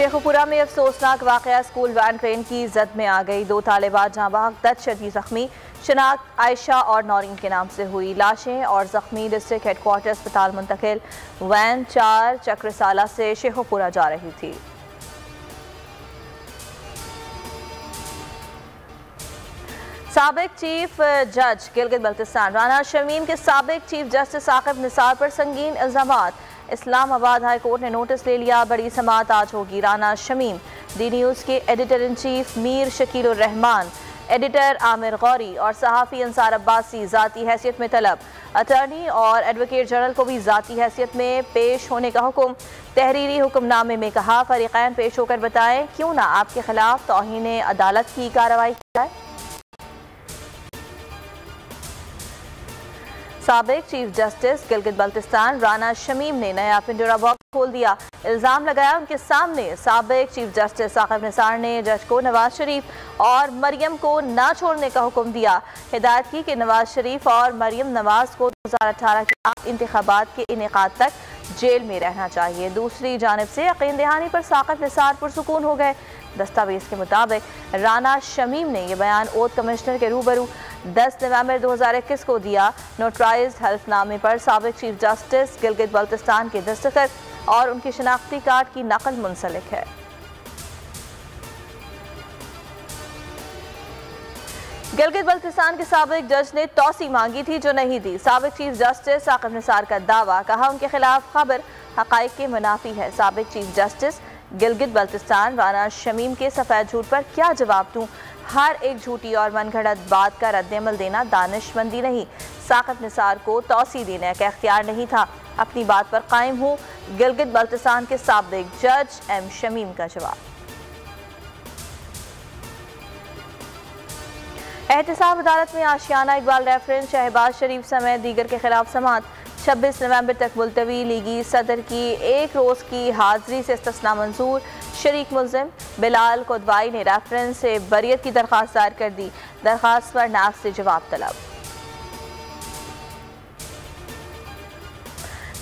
शेखुपुरा में अफसोसनाक वाकया, स्कूल वैन ट्रेन की जद में आ गई। 2 तालिबात जहां बहक 10 शदीद जख्मी। शनाख्त आयशा और नौरीन के नाम से हुई। लाशें और जख्मी डिस्ट्रिक्ट हेडक्वार्टर अस्पताल मुंतकिल। वैन 4 चक्रसाला से शेखुपुरा जा रही थी। साबिक चीफ जज गिलगित बल्तिस्तान राना शमीम के साबिक चीफ जस्टिस साकिब निसार पर संगीन इल्जामात। इस्लामाबाद हाई कोर्ट ने नोटिस ले लिया। बड़ी समाअत आज होगी। राना शमीम, डी न्यूज़ के editor in chief Mir Shakeelur Rehman, editor Amir Gauri और सहाफ़ी अंसार अब्बासी ज़ाती हैसियत में तलब। अटॉर्नी और एडवोकेट जनरल को भी ज़ाती हैसियत में पेश होने का हुक्म। तहरीरी हुक्मनामे में कहा, फरीक़ैन पेश होकर बताएं क्यों ना आपके खिलाफ तौहीन अदालत की कार्रवाई की जाए। साबिक चीफ जस्टिस गिलगित बल्तिस्तान राना शमीम ने नया पिंजरा बॉक्स खोल दिया। इल्ज़ाम लगाया उनके सामने साबिक चीफ जस्टिस साकिब निसार ने जज को नवाज शरीफ और मरियम को ना छोड़ने का हुक्म दिया। हिदायत की कि नवाज शरीफ और मरियम नवाज को 2018 के आम इंतखाबात के इनेकाद तक जेल में रहना चाहिए। दूसरी जानिब से यकीन दहानी पर साकिब निसार पुरसुकून हो गए। दस्तावेज के मुताबिक राना शमीम ने यह बयान ओथ कमिश्नर के रूबरू 10 नवंबर 2021 को दिया। नोटराइज्ड हल्फनामे पर साबिक चीफ जस्टिस गिलगित बल्तिस्तान के दस्तखत और उनकी शनाख्ती कार्ड की नकल मुंसलिक है। गिलगित बल्तिस्तान के साबिक जज ने तौसी मांगी थी जो नहीं दी। साबिक चीफ जस्टिस साकिब निसार का दावा, कहा उनके खिलाफ खबर हकाइक के मुनाफी है। साबिक चीफ जस्टिस गिलगित बल्तिस्तान राना शमीम के सफेद झूठ पर क्या जवाब दूं? हर एक झूठी और मनगढ़ंत बात का रद्द-ए-अमल देना दानिशमंदी नहीं। साकिब निसार को तौसी देने का इख्तियार नहीं था। अपनी बात पर कायम हूँ, गिलगित बल्तिस्तान के साबिक जज एम शमीम का जवाब। एहतिसाब अदालत में आशियाना इकबाल रेफरेंस शहबाज शरीफ समेत दीगर के खिलाफ समाअत 26 नवंबर तक मुलतवी। लीगी सदर की 1 रोज़ की हाजिरी से इस्तिस्ना मंजूर। शरीक मुल्जिम बिलाल कोतवाई ने रेफरेंस से बरियत की दरख्वास्त दायर कर दी। दरख्वास्त पर नाग से जवाब तलब।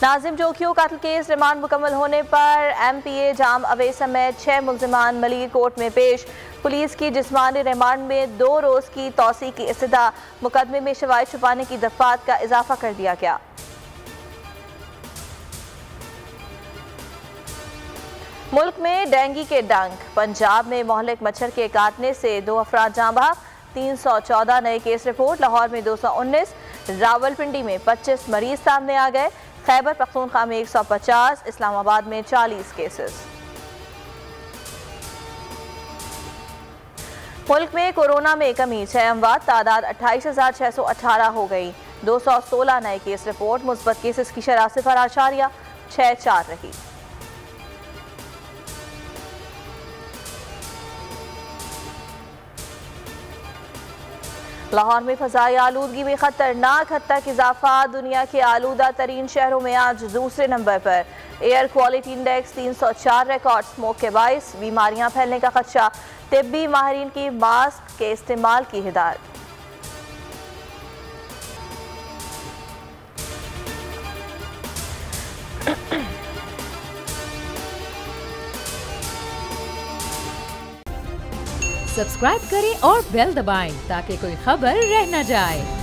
नाजिम जोखियों कत्ल केस रिमांड मुकम्मल होने पर MPA जाम अवैस समेत 6 मुल्जिमान मलिक कोर्ट में पेश। पुलिस की जिस्मानी रिमांड में 2 रोज़ की तौसी की इस्तदा। मुकदमे में शवाहिद छुपाने की दफात का इजाफा कर दिया गया। मुल्क में डेंगू के डंक। पंजाब में मोहलिक मच्छर के काटने से 2 अफराद जाँ बहक। 314 नए केस रिपोर्ट। लाहौर में 219, रावलपिंडी में 25 मरीज सामने आ गए। खैबर पख्तूनख्वा में 150, इस्लामाबाद में 40 केसेस। मुल्क में कोरोना में कमी, 6 अमवात, तादाद 28,618 हो गई। 216 नए केस रिपोर्ट। मुस्बत केसेस की शरह 0.64 रही। लाहौर में फ़ज़ाई आलूदगी में खतरनाक हद तक इजाफा। दुनिया के आलूदा तरीन शहरों में आज दूसरे नंबर पर। Air quality index 304 record. Smoke के बाइस बीमारियां फैलने का खदशा। तिब्बी माहिरीन की मास्क के इस्तेमाल की हिदायत। सब्सक्राइब करें और बेल दबाएं ताकि कोई खबर रह न जाए।